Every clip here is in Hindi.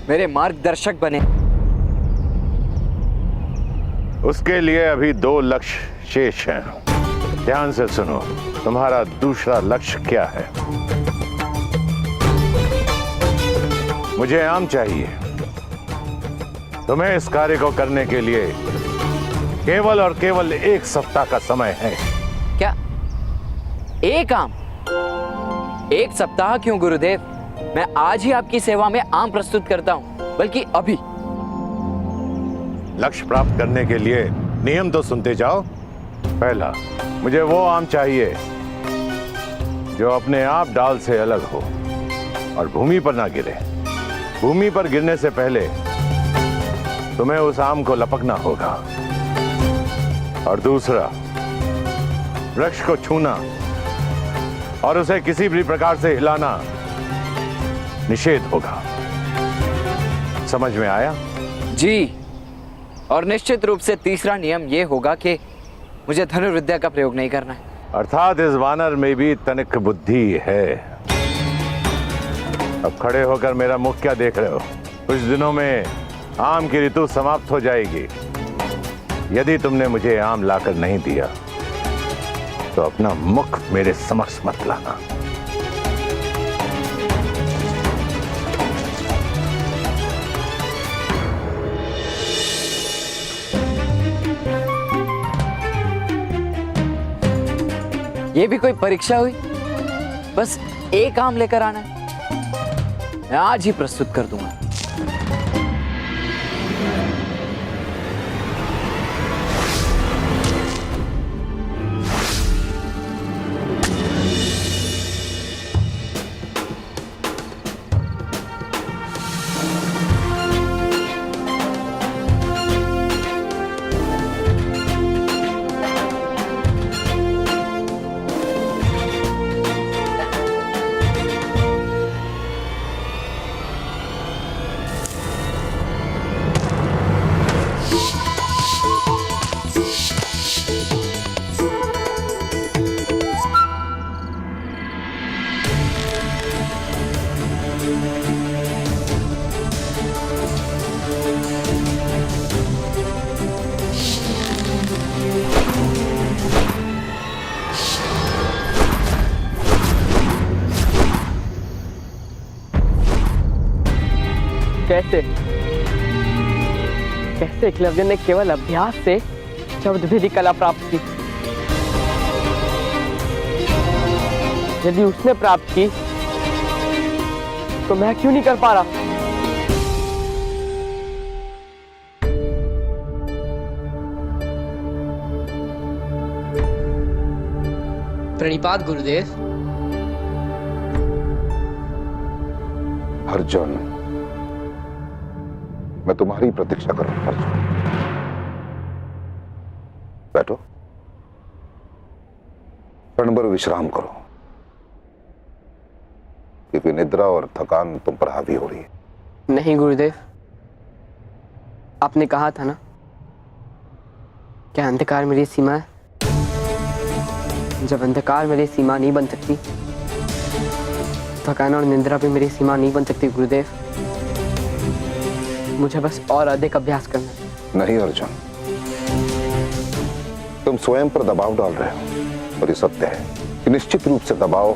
मेरे मार्गदर्शक बने। उसके लिए अभी 2 लक्ष्य शेष हैं। ध्यान से सुनो, तुम्हारा दूसरा लक्ष्य क्या है? मुझे आम चाहिए। तुम्हें इस कार्य को करने के लिए केवल और केवल 1 सप्ताह का समय है। क्या 1 आम? 1 सप्ताह क्यों गुरुदेव? मैं आज ही आपकी सेवा में आम प्रस्तुत करता हूं, बल्कि अभी। लक्ष्य प्राप्त करने के लिए नियम तो सुनते जाओ। पहला, मुझे वो आम चाहिए जो अपने आप डाल से अलग हो और भूमि पर ना गिरे। भूमि पर गिरने से पहले तुम्हें उस आम को लपकना होगा। और दूसरा, वृक्ष को छूना और उसे किसी भी प्रकार से हिलाना निषेध होगा। समझ में आया? जी। और निश्चित रूप से तीसरा नियम यह होगा कि मुझे धनुर्विद्या का प्रयोग नहीं करना है। अर्थात इस वानर में भी तनिक बुद्धि है। अब खड़े होकर मेरा मुख क्या देख रहे हो? कुछ दिनों में आम की ऋतु समाप्त हो जाएगी। यदि तुमने मुझे आम लाकर नहीं दिया तो अपना मुख मेरे समक्ष मत लाना। ये भी कोई परीक्षा हुई? बस 1 आम लेकर आना है। मैं आज ही प्रस्तुत कर दूंगा। कैसे एकलव्य ने केवल अभ्यास से शब्द भेदी कला प्राप्त की? यदि उसने प्राप्त की तो मैं क्यों नहीं कर पा रहा? प्रणिपात गुरुदेव। अर्जुन, मैं तुम्हारी प्रतीक्षा कर रहा हूं। बैठो, क्षण भर विश्राम करो, क्योंकि निद्रा और थकान तुम पर हावी हो रही है। नहीं गुरुदेव, आपने कहा था ना, क्या अंधकार मेरी सीमा है? जब अंधकार मेरी सीमा नहीं बन सकती, थकान और निद्रा भी मेरी सीमा नहीं बन सकती गुरुदेव। मुझे बस और अधिक अभ्यास करना है। नहीं अर्जुन, तुम स्वयं पर दबाव डाल रहे हो। और ये सत्य है कि निश्चित रूप से दबाव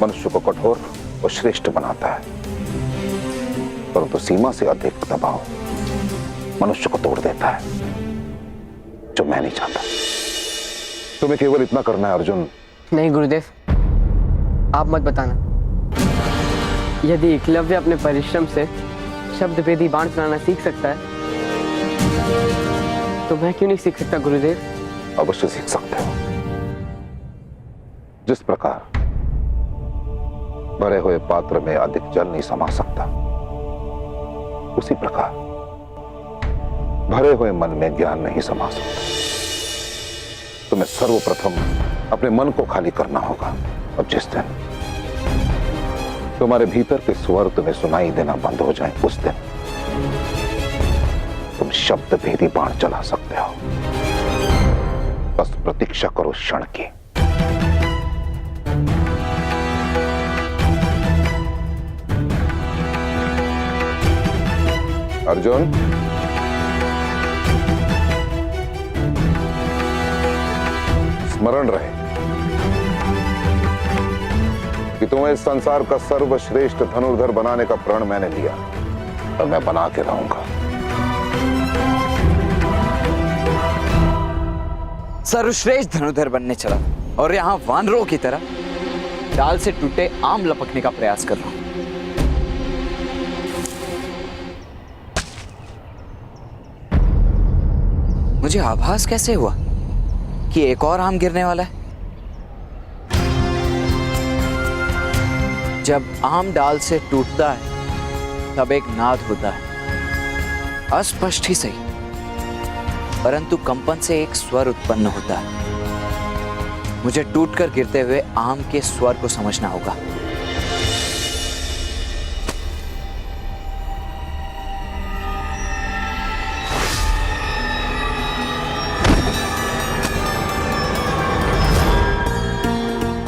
मनुष्य को कठोर और श्रेष्ठ बनाता है, परंतु सीमा से अधिक दबाव मनुष्य को तोड़ देता है, जो मैं नहीं चाहता। तुम्हें केवल इतना करना है अर्जुन। नहीं गुरुदेव, आप मत बताना। यदि एकलव्य अपने परिश्रम से शब्द भेदी बाण चलाना सीख सकता है, तो मैं क्यों नहीं सीख सकता गुरुदेव? अवश्य सीख सकते हो। जिस प्रकार भरे हुए पात्र में अधिक जल नहीं समा सकता, उसी प्रकार भरे हुए मन में ज्ञान नहीं समा सकता। तुम्हें सर्वप्रथम अपने मन को खाली करना होगा। और जिस दिन तुम्हारे भीतर के स्वर तुम्हें सुनाई देना बंद हो जाए, उस दिन तुम शब्द भेदी बाण चला सकते हो। बस प्रतीक्षा करो क्षण की। अर्जुन, स्मरण रहे कि तुम्हें इस संसार का सर्वश्रेष्ठ धनुर्धर बनाने का प्रण मैंने लिया और मैं बना के रहूंगा। सर्वश्रेष्ठ धनुर्धर बनने चला और यहाँ वानरों की तरह डाल से टूटे आम लपकने का प्रयास कर रहा हूं। मुझे आभास कैसे हुआ कि एक और आम गिरने वाला है? जब आम डाल से टूटता है तब एक नाद होता है, अस्पष्ट ही सही, परंतु कंपन से एक स्वर उत्पन्न होता है। मुझे टूटकर गिरते हुए आम के स्वर को समझना होगा।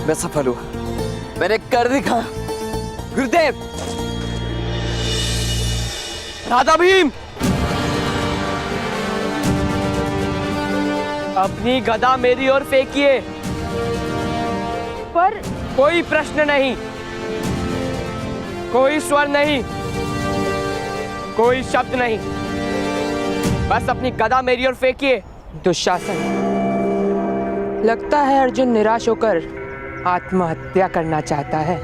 मैं सफल हुआ, मैंने कर दिखा। गुरुदेव, राधा भीम, अपनी गदा मेरी ओर फेंकिए। पर कोई प्रश्न नहीं, कोई स्वर नहीं, कोई शब्द नहीं, बस अपनी गदा मेरी ओर फेंकिए। दुशासन, लगता है अर्जुन निराश होकर आत्महत्या करना चाहता है।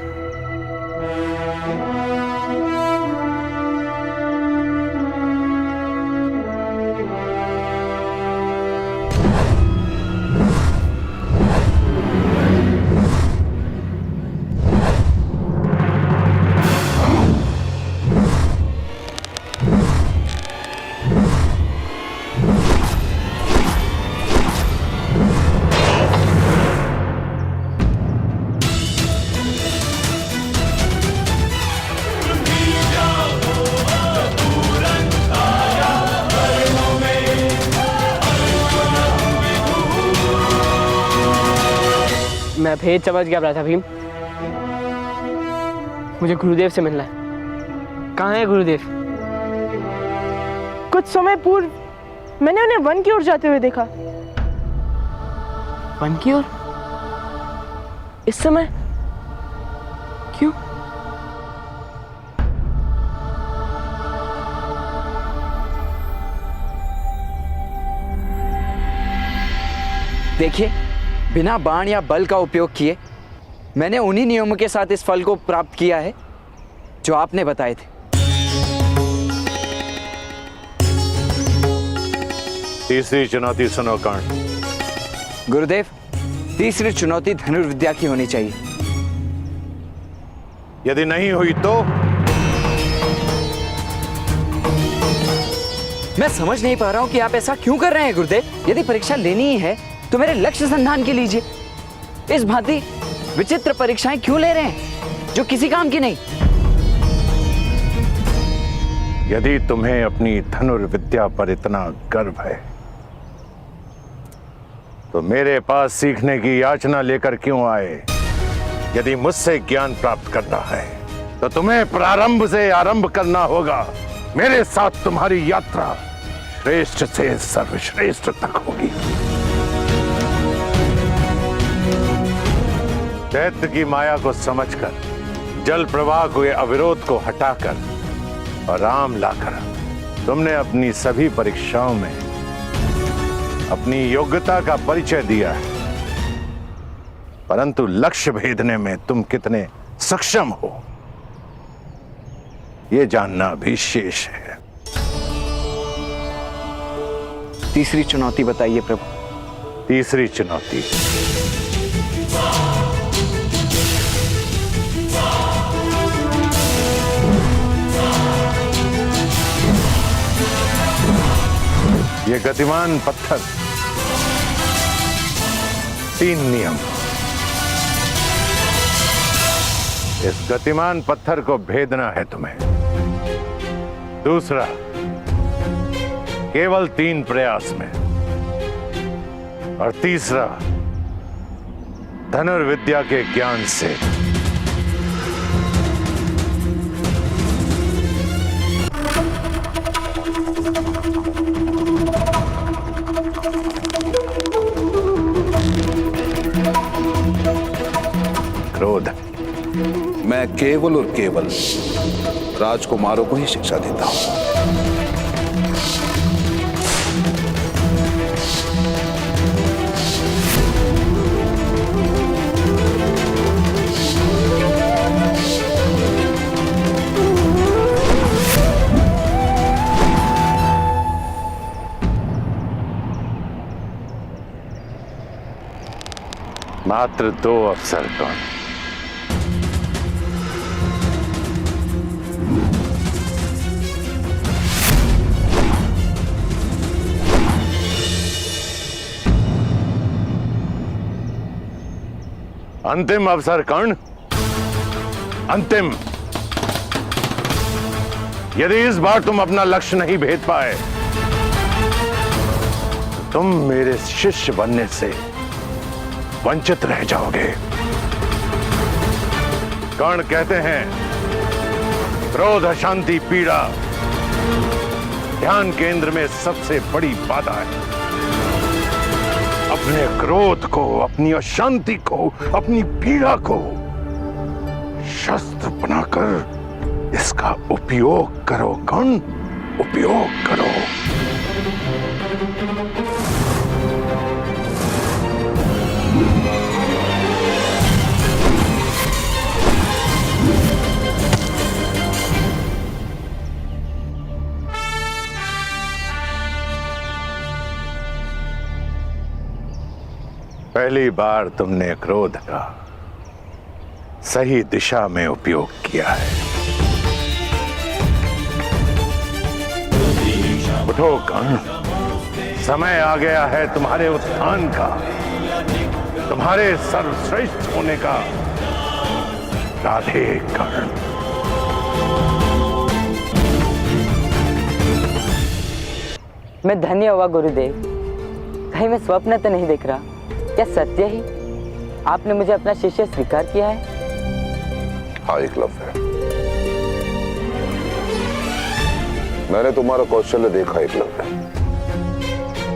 मैं भेद समझ गया राधा भीम। मुझे गुरुदेव से मिलना है। कहाँ है गुरुदेव? कुछ समय पूर्व मैंने उन्हें वन की ओर जाते हुए देखा। वन की ओर? इस समय क्यों? देखिए, बिना बाण या बल का उपयोग किए मैंने उन्हीं नियमों के साथ इस फल को प्राप्त किया है जो आपने बताए थे। तीसरी चुनौती सुनो कर्ण। गुरुदेव, तीसरी चुनौती धनुर्विद्या की होनी चाहिए। यदि नहीं हुई तो? मैं समझ नहीं पा रहा हूं कि आप ऐसा क्यों कर रहे हैं गुरुदेव। यदि परीक्षा लेनी ही है तो मेरे लक्ष्य संधान के लीजिए। इस भांति विचित्र परीक्षाएं क्यों ले रहे हैं जो किसी काम की नहीं? यदि तुम्हें अपनी धनुर्विद्या पर इतना गर्व है तो मेरे पास सीखने की याचना लेकर क्यों आए? यदि मुझसे ज्ञान प्राप्त करना है तो तुम्हें प्रारंभ से आरंभ करना होगा। मेरे साथ तुम्हारी यात्रा श्रेष्ठ से सर्वश्रेष्ठ तक होगी। दैत्य की माया को समझकर, जल प्रवाह के अविरोध को हटाकर और राम लाकर तुमने अपनी सभी परीक्षाओं में अपनी योग्यता का परिचय दिया है, परंतु लक्ष्य भेदने में तुम कितने सक्षम हो यह जानना भी शेष है। तीसरी चुनौती बताइए प्रभु। तीसरी चुनौती, ये गतिमान पत्थर, 3 नियम। इस गतिमान पत्थर को भेदना है तुम्हें। दूसरा, केवल 3 प्रयास में। और तीसरा, धनुर्विद्या के ज्ञान से। केवल और केवल राजकुमारों को ही शिक्षा देता हूं। मात्र 2 अफसर कौन? अंतिम अवसर कर्ण, अंतिम। यदि इस बार तुम अपना लक्ष्य नहीं भेद पाए तो तुम मेरे शिष्य बनने से वंचित रह जाओगे। कर्ण कहते हैं क्रोध, अशांति, पीड़ा ध्यान केंद्र में सबसे बड़ी बाधा है। अपने क्रोध को, अपनी अशांति को, अपनी पीड़ा को शस्त्र बनाकर इसका उपयोग करो कर्ण, उपयोग करो। पहली बार तुमने क्रोध का सही दिशा में उपयोग किया है। उठो कर्ण, समय आ गया है तुम्हारे उत्थान का, तुम्हारे सर्वश्रेष्ठ होने का। राधे कर्ण। मैं धन्य हुआ गुरुदेव। कहीं मैं स्वप्न तो नहीं देख रहा, क्या सत्य ही आपने मुझे अपना शिष्य स्वीकार किया है? हाँ एकलव्य, मैंने तुम्हारा कौशल्य देखा एकलव्य।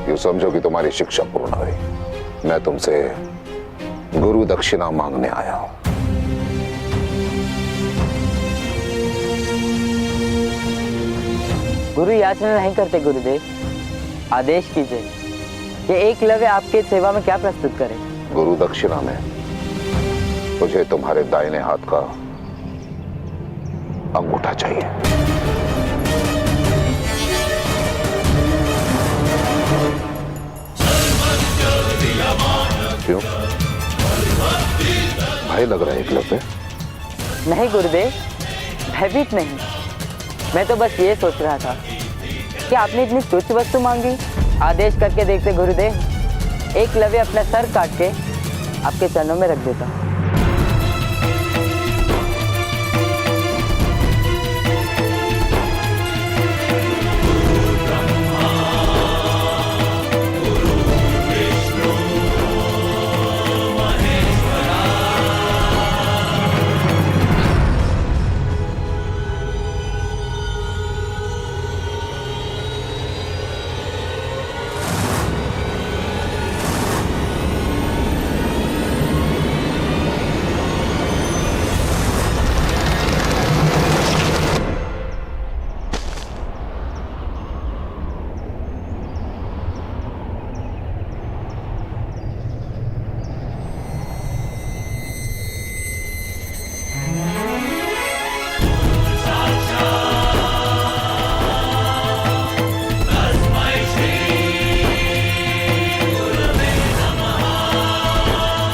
यूं समझो कि तुम्हारी शिक्षा पूर्ण हुई। मैं तुमसे गुरु दक्षिणा मांगने आया हूं। गुरु याचना नहीं करते गुरुदेव, आदेश कीजिए कि एकलव्य आपके सेवा में क्या प्रस्तुत करे। गुरु दक्षिणा में मुझे तुम्हारे दाहिने हाथ का अंगूठा चाहिए। क्यों? भय लग रहा है एकलव्य? नहीं गुरुदेव, भयभीत नहीं। मैं तो बस ये सोच रहा था कि आपने इतनी तुच्छ वस्तु मांगी। आदेश करके देखते गुरुदेव, एकलव्य अपना सर काट के आपके चरणों में रख देता।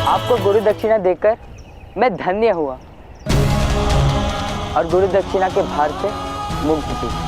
आपको गुरु दक्षिणा देकर मैं धन्य हुआ और गुरु दक्षिणा के भार से मुक्त थी।